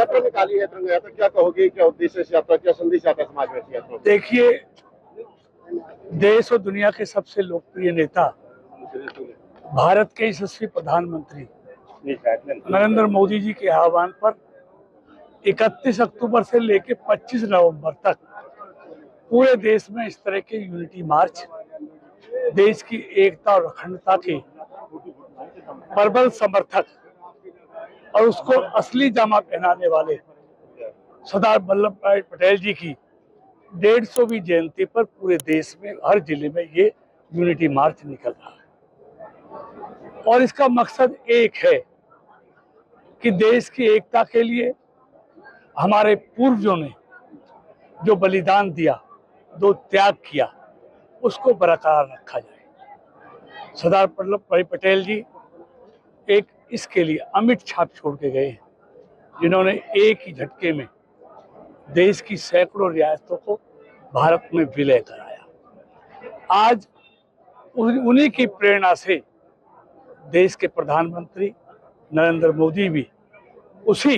यात्रा निकाली है, तिरंगा यात्रा, क्या कहोगे, क्या उद्देश्य इस यात्रा, क्या संदेश आता है समाज में इस यात्रा? देखिए, देश और दुनिया के सबसे लोकप्रिय नेता, भारत के यशस्वी प्रधानमंत्री नरेंद्र मोदी जी के आह्वान पर 31 अक्टूबर से लेकर 25 नवंबर तक पूरे देश में इस तरह के यूनिटी मार्च, देश की एकता और अखंडता के प्रबल समर्थक और उसको असली जामा पहनाने वाले सरदार वल्लभ भाई पटेल जी की 150वीं जयंती पर पूरे देश में हर जिले में ये यूनिटी मार्च निकल रहा है। और इसका मकसद एक है कि देश की एकता के लिए हमारे पूर्वजों ने जो बलिदान दिया, जो त्याग किया, उसको बरकरार रखा जाए। सरदार वल्लभ भाई पटेल जी एक इसके लिए अमिट छाप छोड़ के गए, जिन्होंने एक ही झटके में देश की सैकड़ों रियासतों को भारत में विलय कराया। आज उन्हीं की प्रेरणा से देश के प्रधानमंत्री नरेंद्र मोदी भी उसी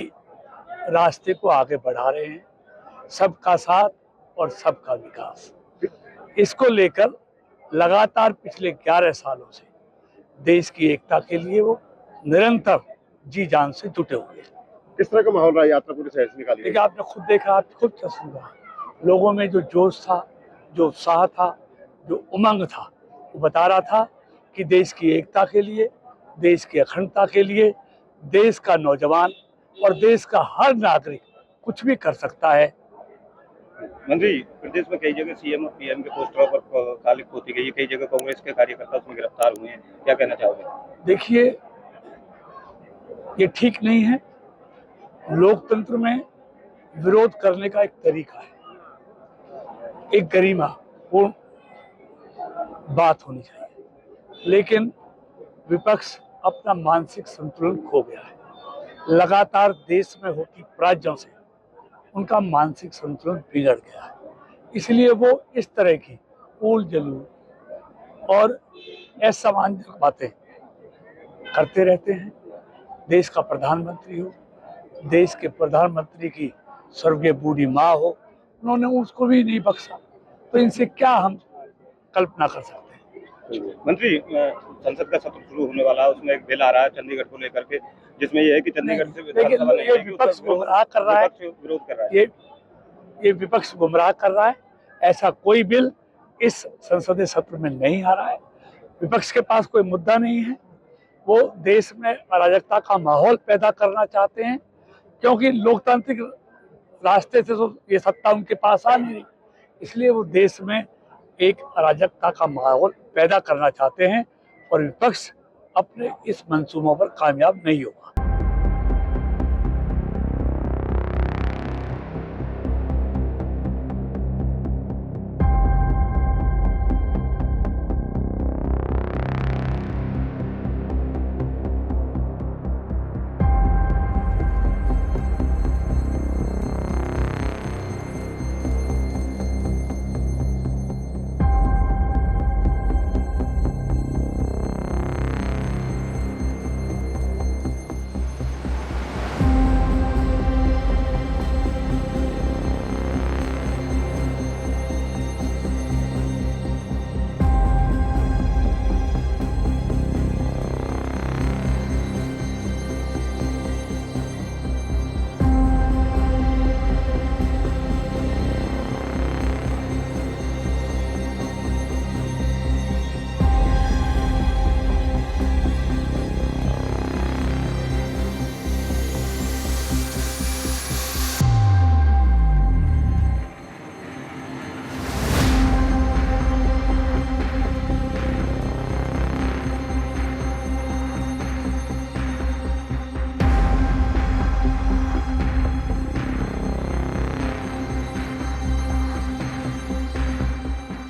रास्ते को आगे बढ़ा रहे हैं, सबका साथ और सबका विकास। इसको लेकर लगातार पिछले 11 सालों से देश की एकता के लिए वो निरंतर जी जान से जुटे हुए हैं। किस तरह का माहौल रहा यात्रा पूरे शहर से निकाली? देखिए, आपने खुद देखा, आप खुद सुना, लोगों में जो जोश था, जो उत्साह था, जो उमंग था, वो बता रहा था कि देश की एकता के लिए, देश की अखंडता के लिए देश का नौजवान और देश का हर नागरिक कुछ भी कर सकता है। मंत्री, प्रदेश में कई जगह सीएम और पीएम के पोस्टरों पर कालिख पोती गई है, कई जगह कांग्रेस के कार्यकर्ता उसमें गिरफ्तार हुए हैं, क्या कहना चाहोगे? देखिए, ये ठीक नहीं है। लोकतंत्र में विरोध करने का एक तरीका है, एक गरिमा पूर्ण बात होनी चाहिए, लेकिन विपक्ष अपना मानसिक संतुलन खो गया है। लगातार देश में होती पराजयों से उनका मानसिक संतुलन बिगड़ गया है, इसलिए वो इस तरह की ऊल जलूल और असामान्य बातें करते रहते हैं। देश का प्रधानमंत्री हो, देश के प्रधानमंत्री की स्वर्गीय बूढ़ी माँ हो, उन्होंने उसको भी नहीं बख्शा, तो इनसे क्या हम कल्पना कर सकते हैं। मंत्री, संसद का सत्र शुरू होने वाला है, उसमें एक बिल आ रहा है चंडीगढ़ को लेकर के, जिसमें यह है कि चंडीगढ़ से विधानसभा नहीं ये विपक्ष गुमराह कर रहा है, विरोध कर रहा है। ये विपक्ष गुमराह कर रहा है। ऐसा कोई बिल इस संसदीय सत्र में नहीं आ रहा है। विपक्ष के पास कोई मुद्दा नहीं है। वो देश में अराजकता का माहौल पैदा करना चाहते हैं, क्योंकि लोकतांत्रिक रास्ते से तो ये सत्ता उनके पास आ नहीं रही, इसलिए वो देश में एक अराजकता का माहौल पैदा करना चाहते हैं और विपक्ष अपने इस मंसूबों पर कामयाब नहीं होगा।